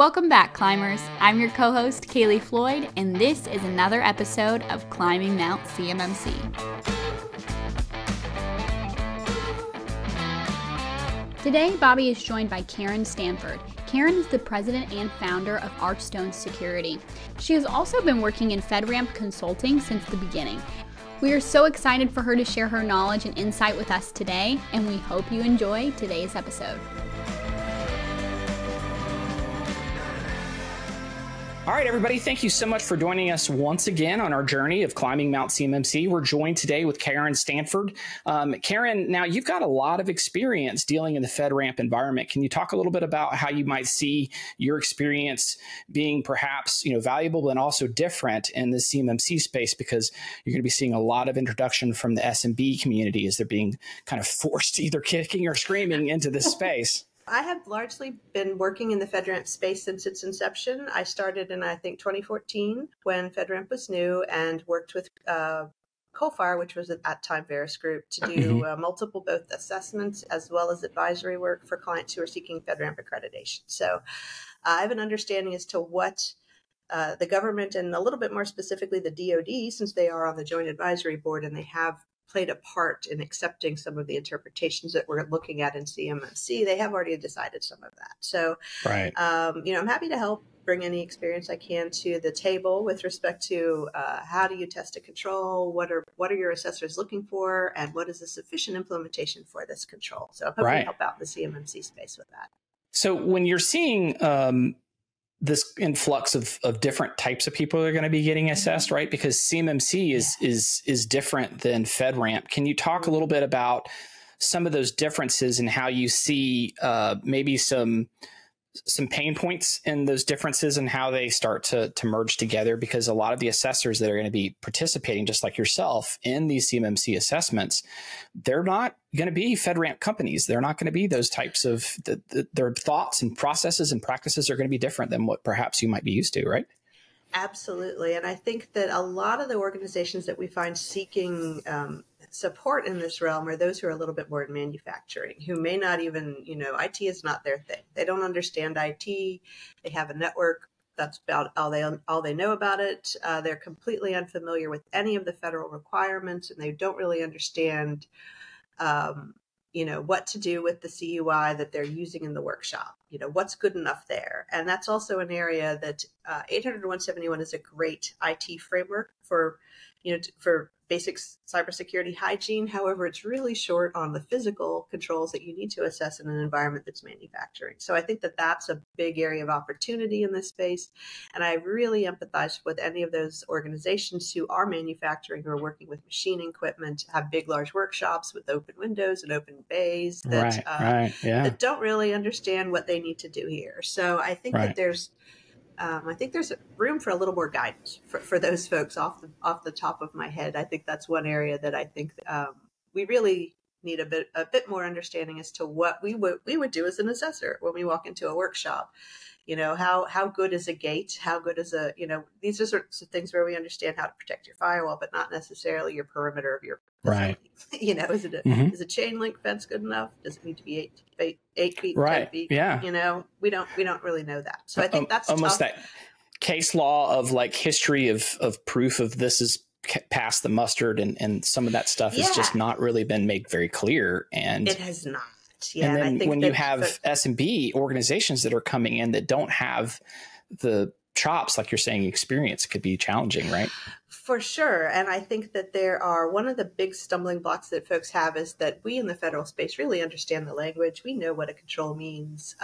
Welcome back, climbers. I'm your co-host, Kaylee Floyd, and this is another episode of Climbing Mount CMMC. Today, Bobby is joined by Karen Stanford. Karen is the president and founder of Archstone Security. She has also been working in FedRAMP consulting since the beginning. We are so excited for her to share her knowledge and insight with us today, and we hope you enjoy today's episode. All right, everybody, thank you so much for joining us once again on our journey of climbing Mount CMMC. We're joined today with Karen Stanford. Karen, now you've got a lot of experience dealing in the FedRAMP environment. Can you talk a little bit about how you might see your experience being perhaps valuable and also different in the CMMC space, because you're going to be seeing a lot of introduction from the SMB community as they're being kind of forced either kicking or screaming into this space? I have largely been working in the FedRAMP space since its inception. I started in, I think, 2014 when FedRAMP was new and worked with COFAR, which was at that time Veris Group, to do multiple both assessments as well as advisory work for clients who are seeking FedRAMP accreditation. So I have an understanding as to what the government, and a little bit more specifically the DoD, since they are on the Joint Advisory Board and they have played a part in accepting some of the interpretations that we're looking at in CMMC, they have already decided some of that. So, right. I'm happy to help bring any experience I can to the table with respect to how do you test a control, what are your assessors looking for, and what is a sufficient implementation for this control. So I'm hoping to help out the CMMC space with that. So when you're seeing this influx of different types of people that are going to be getting assessed, right? Because CMMC is different than FedRAMP. Can you talk a little bit about some of those differences and how you see maybe some pain points in those differences and how they start to merge together? Because a lot of the assessors that are going to be participating, just like yourself, in these CMMC assessments, they're not going to be FedRAMP companies. They're not going to be those types of, their thoughts and processes and practices are going to be different than what perhaps you might be used to, right? Absolutely. And I think that a lot of the organizations that we find seeking support in this realm are those who are a little bit more in manufacturing, who may not even, IT is not their thing. They don't understand IT. They have a network. That's about all they know about it. They're completely unfamiliar with any of the federal requirements, and they don't really understand what to do with the CUI that they're using in the workshop, what's good enough there. And that's also an area that 800-171 is a great IT framework for basic cybersecurity hygiene. However, it's really short on the physical controls that you need to assess in an environment that's manufacturing. So I think that that's a big area of opportunity in this space. And I really empathize with any of those organizations who are manufacturing or working with machining equipment, have big, large workshops with open windows and open bays that, that don't really understand what they need to do here. So I think that there's room for a little more guidance for those folks off the top of my head. I think that's one area that I think we really need a bit more understanding as to what we would do as an assessor when we walk into a workshop. How good is a gate? How good is these are sorts of things where we understand how to protect your firewall, but not necessarily your perimeter of your facility. Is a chain link fence good enough? Does it need to be 8 feet, 10 feet? Yeah. We don't really know that. So I think that's almost tough. That case law of like history of proof of this is past the mustard, and some of that stuff has just not really been made very clear. And it has not. Yeah, and then I think when you have SMB organizations that are coming in that don't have the chops, like you're saying, experience, could be challenging, right? For sure. And I think that one of the big stumbling blocks that folks have is that we in the federal space really understand the language. We know what a control means.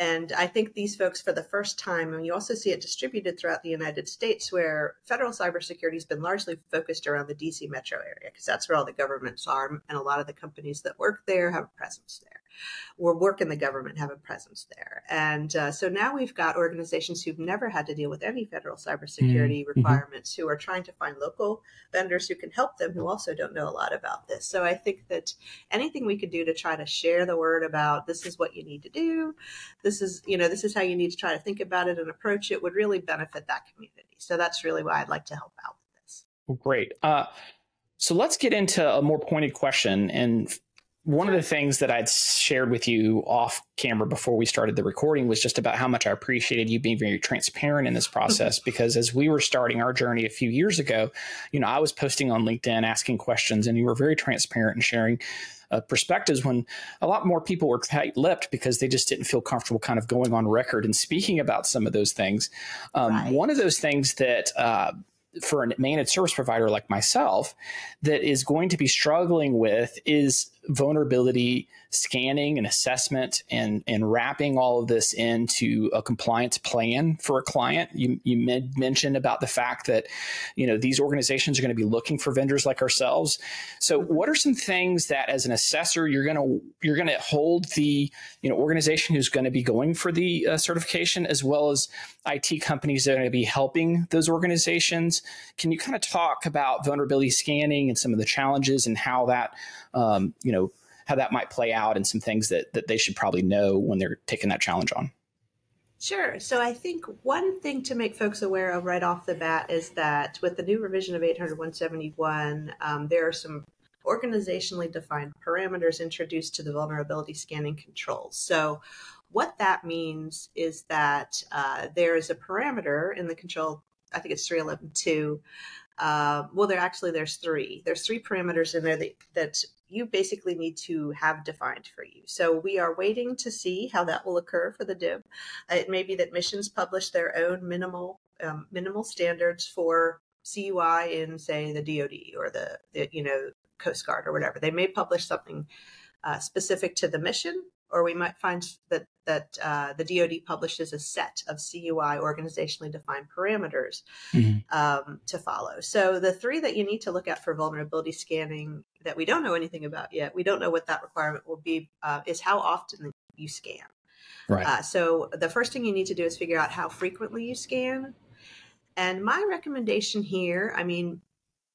And I think these folks, for the first time, and you also see it distributed throughout the United States, where federal cybersecurity has been largely focused around the DC metro area, because that's where all the governments are. And a lot of the companies that work there have a presence there, or work in the government have a presence there. And so now we've got organizations who've never had to deal with any federal cybersecurity requirements, who are trying to find local vendors who can help them, who also don't know a lot about this. So I think that anything we could do to try to share the word about this is what you need to do, this is how you need to try to think about it and approach it, would really benefit that community. So that's really why I'd like to help out with this. Great. So let's get into a more pointed question. And one of the things that I'd shared with you off camera before we started the recording was just about how much I appreciated you being very transparent in this process, because as we were starting our journey a few years ago, I was posting on LinkedIn, asking questions, and you were very transparent and sharing perspectives when a lot more people were tight-lipped because they just didn't feel comfortable kind of going on record and speaking about some of those things. Right. One of those things that for a managed service provider like myself that is going to be struggling with is vulnerability scanning and assessment and wrapping all of this into a compliance plan for a client. You mentioned about the fact that, these organizations are going to be looking for vendors like ourselves. So what are some things that as an assessor, you're going to hold the, organization who's going to be going for the certification, as well as IT companies that are going to be helping those organizations? Can you kind of talk about vulnerability scanning and some of the challenges and how that, how that might play out and some things that they should probably know when they're taking that challenge on? Sure. So I think one thing to make folks aware of right off the bat is that with the new revision of 800.171, there are some organizationally defined parameters introduced to the vulnerability scanning controls. So what that means is that there is a parameter in the control, I think it's 311.2. There's three. There's three parameters in there that you basically need to have defined for you. So we are waiting to see how that will occur for the DIB. It may be that missions publish their own minimal standards for CUI in, say, the DoD or the Coast Guard or whatever. They may publish something specific to the mission, or we might find that the DoD publishes a set of CUI organizationally defined parameters to follow. So the three that you need to look at for vulnerability scanning that we don't know anything about yet, we don't know what that requirement will be, is how often you scan. Right. So the first thing you need to do is figure out how frequently you scan. And my recommendation here,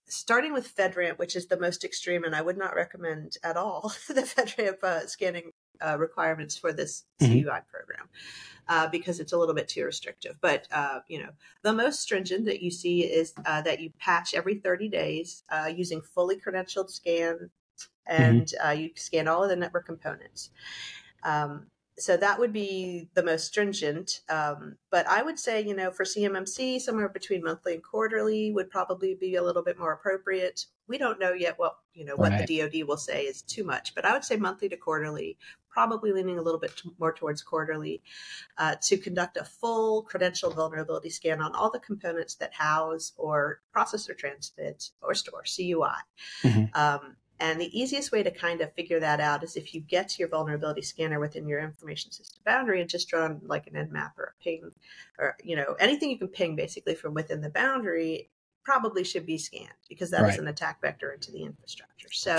starting with FedRAMP, which is the most extreme, and I would not recommend at all the FedRAMP scanning requirements for this CUI program because it's a little bit too restrictive. But, the most stringent that you see is that you patch every 30 days using fully credentialed scan, and you scan all of the network components. So that would be the most stringent. But I would say, for CMMC, somewhere between monthly and quarterly would probably be a little bit more appropriate. We don't know yet what the DoD will say is too much, but I would say monthly to quarterly, probably leaning a little bit more towards quarterly, to conduct a full credential vulnerability scan on all the components that house or process or transmit or store CUI. And the easiest way to kind of figure that out is if you get to your vulnerability scanner within your information system boundary and just draw like an Nmap or a ping or, anything you can ping basically from within the boundary probably should be scanned because that is an attack vector into the infrastructure. So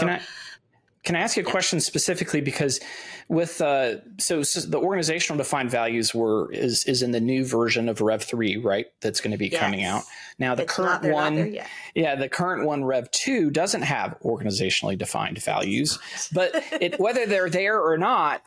Can I ask you a question specifically, because with so the organizational defined values is in the new version of Rev 3, right? That's going to be coming out. Now the current one, the current one, Rev 2, doesn't have organizationally defined values, but whether they're there or not,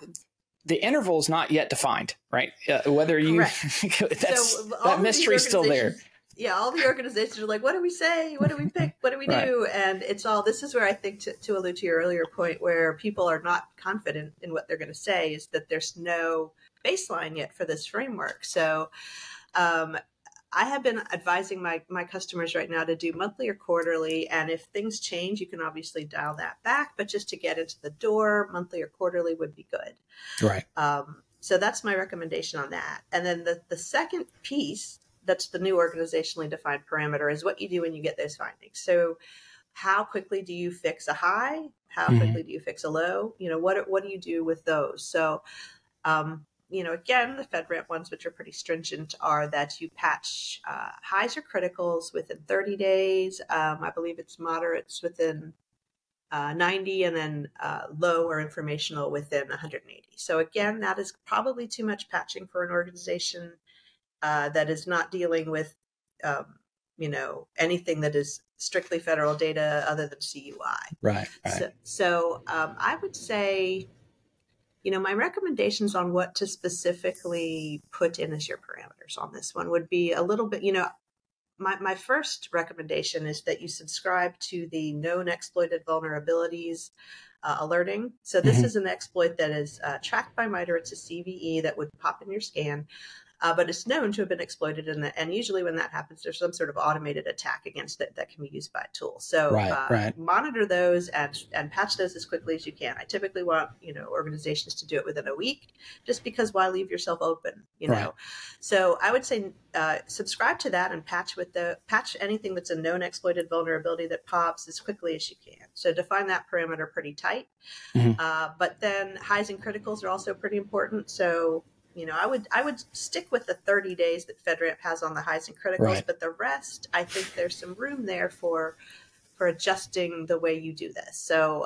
the interval is not yet defined, right? Whether you that mystery is still there. Yeah, all the organizations are like, what do we say? What do we pick? What do we do? And it's all, this is where I think to allude to your earlier point, where people are not confident in what they're going to say, is that there's no baseline yet for this framework. So I have been advising my customers right now to do monthly or quarterly. And if things change, you can obviously dial that back. But just to get into the door, monthly or quarterly would be good. Right. So that's my recommendation on that. And then the second piece, that's the new organizationally defined parameter, is what you do when you get those findings. So how quickly do you fix a high? How quickly do you fix a low? What do you do with those? So, again, the FedRAMP ones, which are pretty stringent, are that you patch highs or criticals within 30 days. I believe it's moderates within 90, and then low or informational within 180. So again, that is probably too much patching for an organization that is not dealing with, anything that is strictly federal data other than CUI. Right. So I would say, my recommendations on what to specifically put in as your parameters on this one would be a little bit, my first recommendation is that you subscribe to the known exploited vulnerabilities alerting. So this is an exploit that is tracked by MITRE. It's a CVE that would pop in your scan. But it's known to have been exploited, and usually when that happens, there's some sort of automated attack against it that can be used by a tool. So monitor those and patch those as quickly as you can. I typically want organizations to do it within a week, just because why leave yourself open? Know. So I would say subscribe to that and patch anything that's a known exploited vulnerability that pops as quickly as you can. So define that parameter pretty tight. But then highs and criticals are also pretty important. So I would stick with the 30 days that FedRAMP has on the highs and criticals, but the rest, I think there's some room there for adjusting the way you do this. So,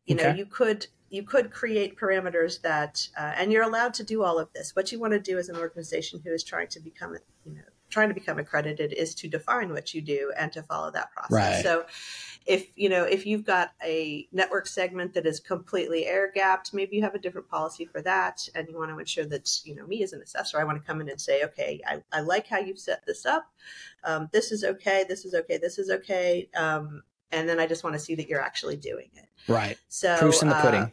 you could create parameters that, and you're allowed to do all of this. What you want to do as an organization who is trying to become accredited is to define what you do and to follow that process. So if you've got a network segment that is completely air gapped, maybe you have a different policy for that, and you want to ensure that me as an assessor, I want to come in and say, okay, I like how you've set this up. This is okay. This is okay. This is okay. And then I just want to see that you're actually doing it. Right. So proof's in the pudding.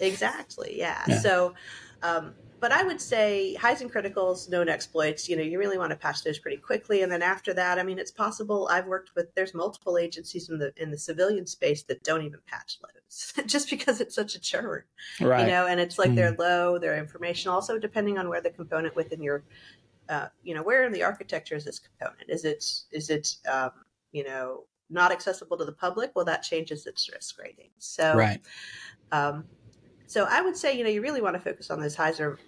Exactly. Yeah. So. But I would say highs and criticals, known exploits, you really want to patch those pretty quickly. And then after that, it's possible. There's multiple agencies in the civilian space that don't even patch loads just because it's such a churn, and it's like they're low, they're information. Also, depending on where the component within your, where in the architecture is this component? Is it not accessible to the public? Well, that changes its risk rating. So, So I would say, you really want to focus on those highs or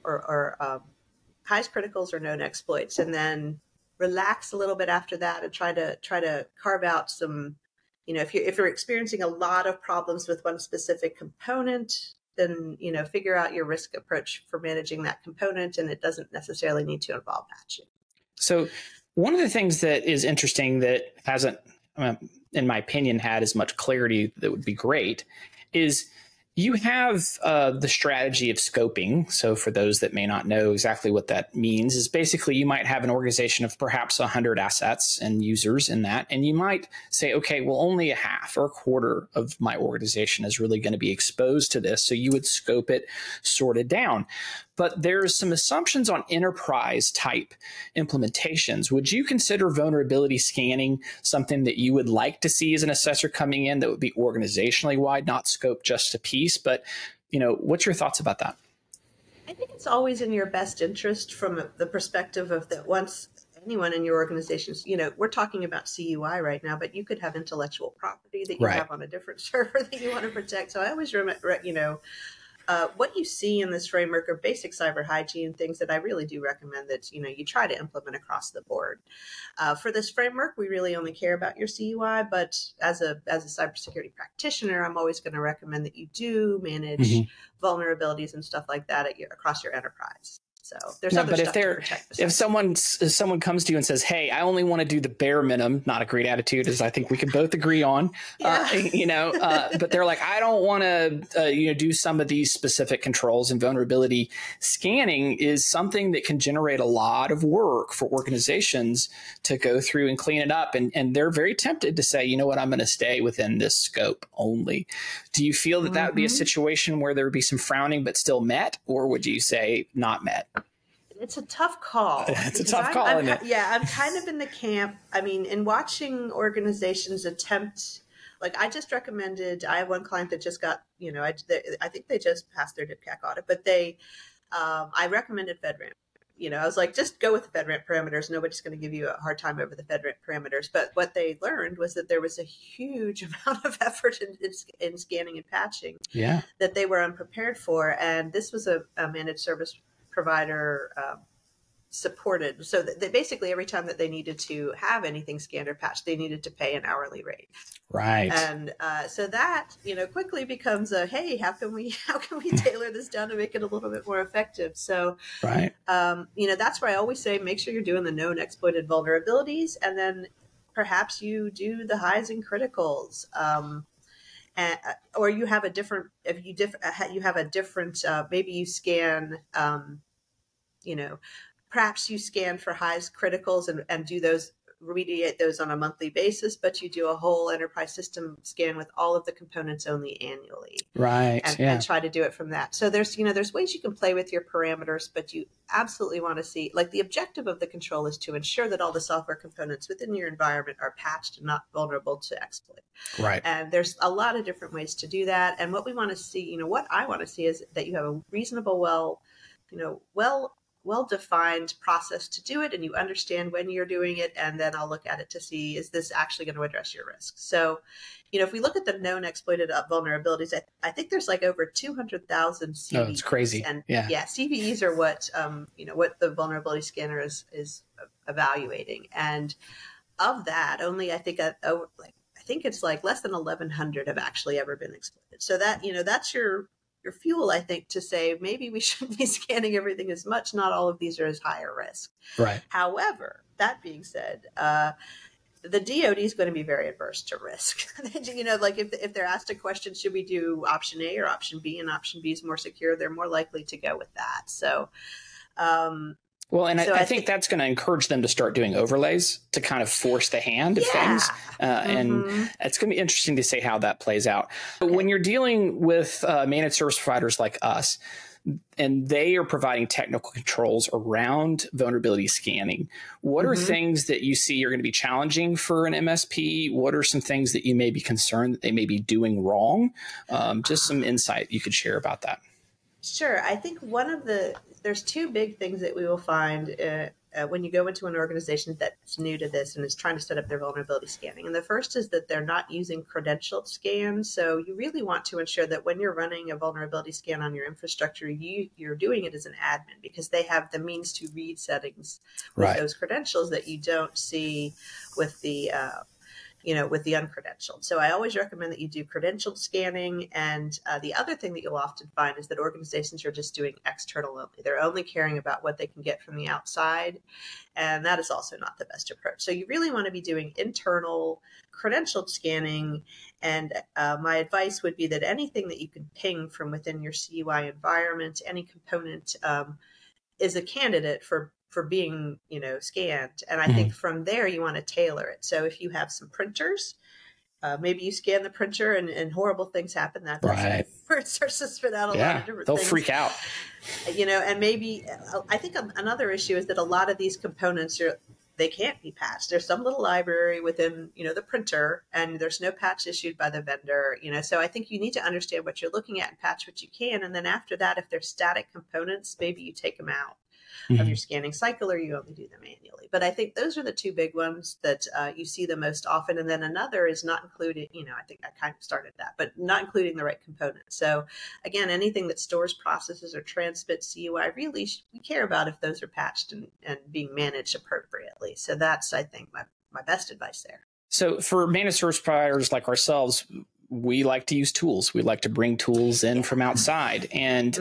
highs, criticals, or known exploits, and then relax a little bit after that and try to carve out some, if you're experiencing a lot of problems with one specific component, then, figure out your risk approach for managing that component, and it doesn't necessarily need to involve patching. So one of the things that is interesting that hasn't, in my opinion, had as much clarity that would be great is you have the strategy of scoping. So for those that may not know exactly what that means, is basically you might have an organization of perhaps 100 assets and users in that. And you might say, okay, well, only a half or a quarter of my organization is really going to be exposed to this. So you would scope it, sort it down. But there's some assumptions on enterprise type implementations. Would you consider vulnerability scanning something that you would like to see as an assessor coming in that would be organizationally wide, not scope just a piece? But, what's your thoughts about that? I think it's always in your best interest from the perspective of that once anyone in your organizations, we're talking about CUI right now, but you could have intellectual property that you have on a different server that you want to protect. So I always remember, what you see in this framework are basic cyber hygiene things that I really do recommend that, you try to implement across the board. For this framework, we really only care about your CUI, but as a cybersecurity practitioner, I'm always going to recommend that you do manage vulnerabilities and stuff like that across your enterprise. So there's other stuff to protect. If someone comes to you and says, "Hey, I only want to do the bare minimum," not a great attitude, as I think we can both agree on. But they're like, "I don't want to, do some of these specific controls." And vulnerability scanning is something that can generate a lot of work for organizations to go through and clean it up. And they're very tempted to say, "You know what? I'm going to stay within this scope only." Do you feel that would be a situation where there would be some frowning but still met, or would you say not met? It's a tough call. It's a tough call, isn't it? Yeah, I'm kind of in the camp. In watching organizations attempt, like I just recommended, I have one client that just got, I think they just passed their DIPCAC audit, but I recommended FedRAMP. I was like, just go with the FedRAMP parameters. Nobody's going to give you a hard time over the FedRAMP parameters. But what they learned was that there was a huge amount of effort in scanning and patching that they were unprepared for. And this was a managed service provider supported. So that basically every time that they needed to have anything scanned or patched, they needed to pay an hourly rate. Right. And so that, quickly becomes hey, how can we tailor this down to make it a little bit more effective? So, that's where I always say, make sure you're doing the known exploited vulnerabilities, and then perhaps you do the highs and criticals. Or you have a different, maybe you scan, perhaps you scan for highs, criticals, and do those remediate those on a monthly basis, but you do a whole enterprise system scan with all of the components only annually. Right. And try to do it from that. So there's ways you can play with your parameters, but you absolutely want to see, like, the objective of the control is to ensure that all the software components within your environment are patched and not vulnerable to exploit. Right. And there's a lot of different ways to do that. And what we want to see, what I want to see is that you have a reasonable, well-defined process to do it, and you understand when you're doing it, and then I'll look at it to see, is this actually going to address your risk? So, if we look at the known exploited vulnerabilities, I think there's like over 200,000 CVEs. Oh, it's crazy. And yeah, CVEs are what the vulnerability scanner is evaluating. And of that, only I think it's like less than 1,100 have actually ever been exploited. So that, that's your fuel, I think, to say maybe we shouldn't be scanning everything as much. Not all of these are as high a risk. Right. However, that being said, the DoD is going to be very adverse to risk. Like if they're asked a question, should we do option A or option B, and option B is more secure, they're more likely to go with that. So, I think that's going to encourage them to start doing overlays to kind of force the hand of things. And it's going to be interesting to see how that plays out. But when you're dealing with managed service providers like us, and they are providing technical controls around vulnerability scanning, what are things that you see are going to be challenging for an MSP? What are some things that you may be concerned that they may be doing wrong? Just some insight you could share about that. Sure. I think there's two big things that we will find when you go into an organization that's new to this and is trying to set up their vulnerability scanning. And the first is that they're not using credentialed scans. So you really want to ensure that when you're running a vulnerability scan on your infrastructure, you're doing it as an admin, because they have the means to read settings with those credentials that you don't see with the with the uncredentialed. So I always recommend that you do credentialed scanning. And the other thing that you'll often find is that organizations are just doing external only. They're only caring about what they can get from the outside. And that is also not the best approach. So you really want to be doing internal credentialed scanning. And my advice would be that anything that you can ping from within your CUI environment, any component is a candidate for being, scanned. And I think from there, you want to tailor it. So if you have some printers, maybe you scan the printer and horrible things happen. That's where it starts to spit out a lot of different things. They'll freak out. And maybe, I think another issue is that a lot of these components they can't be patched. There's some little library within, the printer, and there's no patch issued by the vendor, so I think you need to understand what you're looking at and patch what you can. And then after that, if they're static components, maybe you take them out of your scanning cycle, or you only do them manually. But I think those are the two big ones that you see the most often. And then another is not including, I think I kind of started that, but not including the right components. So again, anything that stores, processes, or transmits CUI, really we care about if those are patched and being managed appropriately. So that's, I think, my best advice there. So for managed service providers like ourselves, we like to use tools. We like to bring tools in from outside. And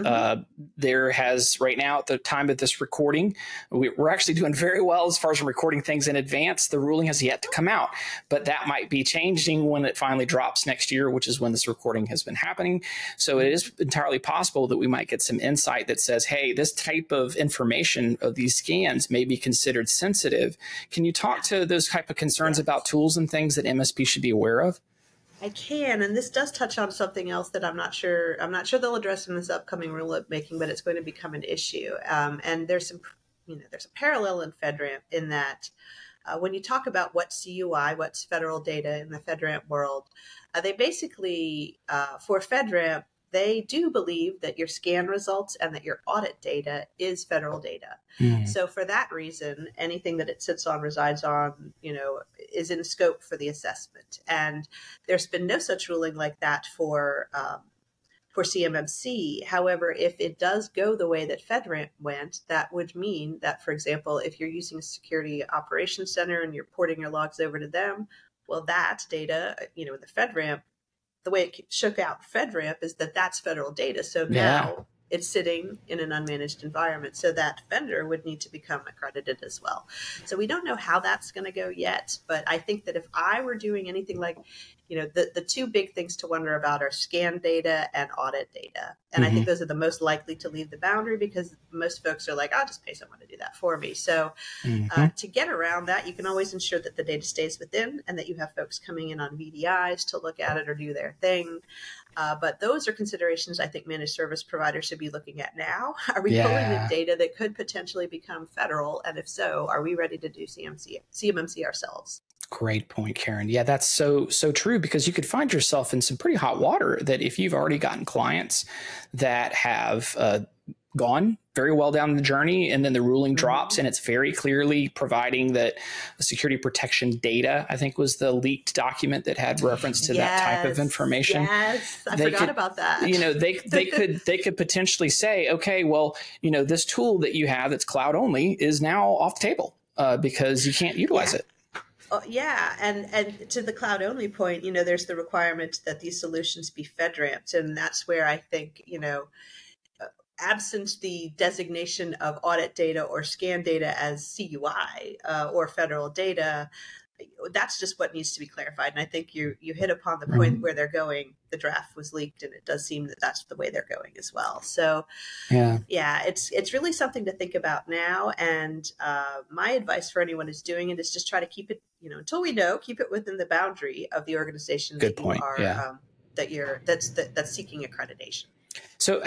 there has, right now at the time of this recording, we're actually doing very well as far as recording things in advance. The ruling has yet to come out, but that might be changing when it finally drops next year, which is when this recording has been happening. So it is entirely possible that we might get some insight that says, hey, this type of information of these scans may be considered sensitive. Can you talk to those type of concerns about tools and things that MSP should be aware of? I can, and this does touch on something else that I'm not sure they'll address in this upcoming rulemaking, but it's going to become an issue. And there's there's a parallel in FedRAMP in that when you talk about what's CUI, what's federal data in the FedRAMP world, they basically, for FedRAMP, they do believe that your scan results and that your audit data is federal data. So for that reason, anything that it sits on, resides on, is in scope for the assessment. And there's been no such ruling like that for CMMC. However, if it does go the way that FedRAMP went, that would mean that, for example, if you're using a security operations center and you're porting your logs over to them, well, that data, the FedRAMP, the way it shook out FedRAMP is that that's federal data. So now it's sitting in an unmanaged environment. So that vendor would need to become accredited as well. So we don't know how that's going to go yet. But I think that if I were doing anything like, the two big things to wonder about are scan data and audit data. And I think those are the most likely to leave the boundary because most folks are like, I'll just pay someone to do that for me. So to get around that, you can always ensure that the data stays within and that you have folks coming in on VDIs to look at it or do their thing. But those are considerations I think managed service providers should be looking at now. Are we pulling in data that could potentially become federal? And if so, are we ready to do CMMC ourselves? Great point, Karen. Yeah, that's so true, because you could find yourself in some pretty hot water that if you've already gotten clients that have gone very well down the journey and then the ruling drops and it's very clearly providing that security protection data, I think was the leaked document that had reference to that type of information. Yes, I forgot about that. They could potentially say, okay, well, this tool that you have that's cloud only is now off the table because you can't utilize it. Yeah. And to the cloud only point, there's the requirement that these solutions be FedRAMPed. And that's where I think, absent the designation of audit data or scan data as CUI or federal data, that's just what needs to be clarified. And I think you hit upon the point where they're going. The draft was leaked, and it does seem that that's the way they're going as well. So, it's really something to think about now. And my advice for anyone who's doing it is just try to keep it, until we know, keep it within the boundary of the organization that you are that's seeking accreditation. So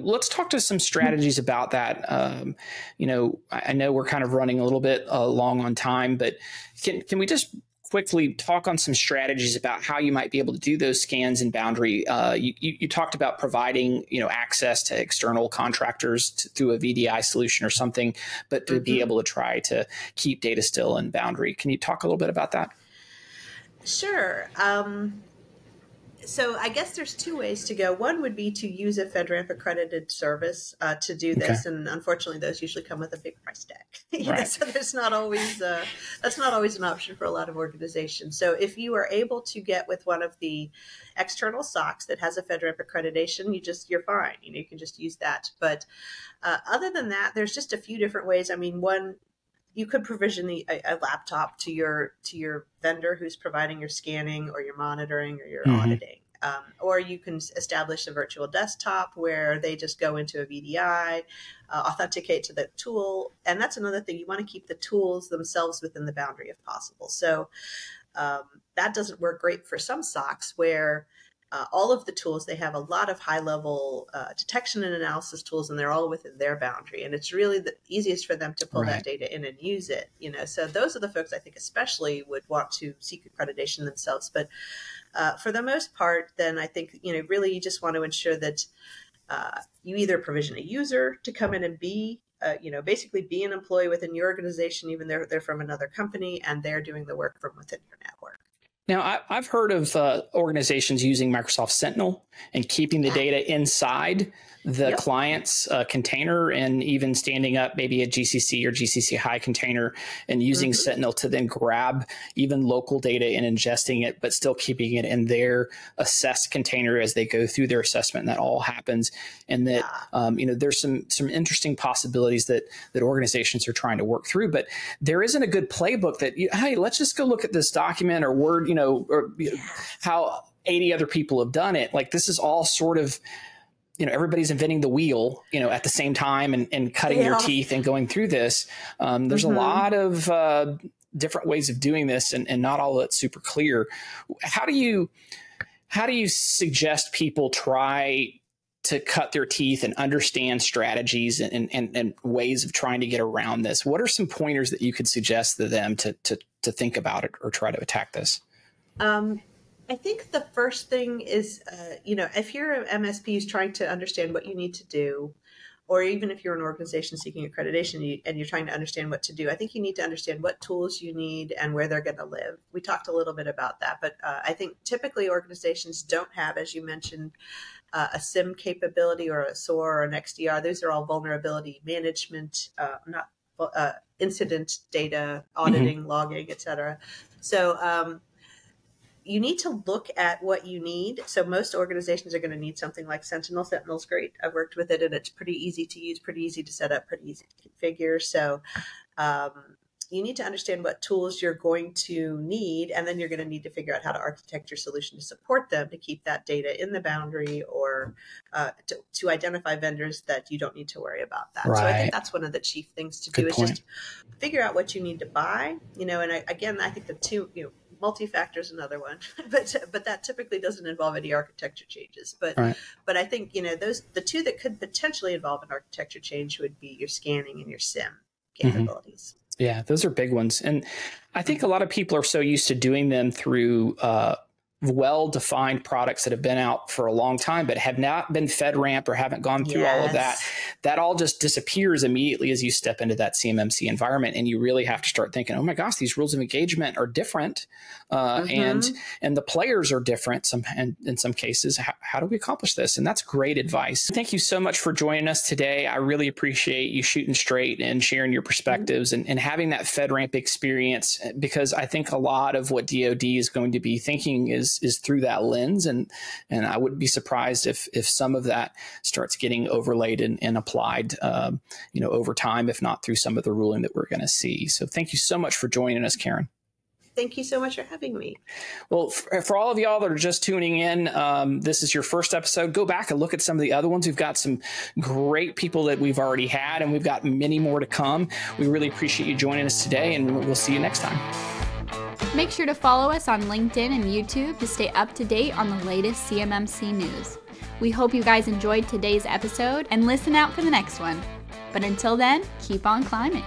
let's talk to some strategies about that. I know we're kind of running a little bit long on time, but can we just quickly talk on some strategies about how you might be able to do those scans in boundary? You talked about providing, access to external contractors through a VDI solution or something, but to be able to try to keep data still in boundary. Can you talk a little bit about that? Sure. So I guess there's two ways to go. One would be to use a FedRAMP accredited service to do this, and unfortunately, those usually come with a big price tag. So there's not always that's not always an option for a lot of organizations. So if you are able to get with one of the external SOCs that has a FedRAMP accreditation, you're fine. You can just use that. But other than that, there's just a few different ways. I mean, one, you could provision a laptop to your vendor who's providing your scanning or your monitoring or your auditing. Or you can establish a virtual desktop where they just go into a VDI, authenticate to the tool. And that's another thing. You want to keep the tools themselves within the boundary if possible. So that doesn't work great for some SOCs where all of the tools, they have a lot of high-level detection and analysis tools, and they're all within their boundary. And it's really the easiest for them to pull that data in and use it. So those are the folks I think especially would want to seek accreditation themselves. But for the most part, then I think, really you just want to ensure that you either provision a user to come in and be, basically be an employee within your organization, even though they're from another company and they're doing the work from within your network. Now, I've heard of organizations using Microsoft Sentinel and keeping the data inside the client's container, and even standing up maybe a GCC or GCC high container and using Sentinel to then grab even local data and ingesting it, but still keeping it in their assessed container as they go through their assessment. And that all happens. And that, there's some interesting possibilities that organizations are trying to work through, but there isn't a good playbook that, hey, let's just go look at this document or Word, or how 80 other people have done it. Like, this is all sort of, everybody's inventing the wheel, at the same time and cutting your teeth and going through this. There's a lot of different ways of doing this, and not all of it's super clear. How do you suggest people try to cut their teeth and understand strategies and ways of trying to get around this? What are some pointers that you could suggest to them to think about it or try to attack this? I think the first thing is, if you're an MSP who's trying to understand what you need to do, or even if you're an organization seeking accreditation and you're trying to understand what to do, I think you need to understand what tools you need and where they're going to live. We talked a little bit about that, but I think typically organizations don't have, as you mentioned, a SIM capability or a SOAR or an XDR. Those are all vulnerability management, not incident data, auditing, logging, et cetera. So you need to look at what you need. So most organizations are going to need something like Sentinel. Sentinel's great. I've worked with it, and it's pretty easy to use, pretty easy to set up, pretty easy to configure. So you need to understand what tools you're going to need, and then you're going to need to figure out how to architect your solution to support them, to keep that data in the boundary, or to identify vendors that you don't need to worry about that. Right. So I think that's one of the chief things to do. Good is point. just figure out what you need to buy, and I think the two, multi-factor is another one, but that typically doesn't involve any architecture changes. But I think the two that could potentially involve an architecture change would be your scanning and your SIM capabilities. Yeah, those are big ones, and I think a lot of people are so used to doing them through well-defined products that have been out for a long time, but have not been FedRAMP or haven't gone through all of that. That all just disappears immediately as you step into that CMMC environment, and you really have to start thinking, oh my gosh, these rules of engagement are different, and the players are different. In some cases, how do we accomplish this? And that's great advice. Thank you so much for joining us today. I really appreciate you shooting straight and sharing your perspectives and having that FedRAMP experience, because I think a lot of what DoD is going to be thinking is through that lens, and I wouldn't be surprised if some of that starts getting overlaid and applied over time, if not through some of the ruling that we're going to see. So thank you so much for joining us, Karen. Thank you so much for having me. Well, for all of y'all that are just tuning in, this is your first episode. Go back and look at some of the other ones. We've got some great people that we've already had, and we've got many more to come. We really appreciate you joining us today, and we'll see you next time. Make sure to follow us on LinkedIn and YouTube to stay up to date on the latest CMMC news. We hope you guys enjoyed today's episode and listen out for the next one. But until then, keep on climbing.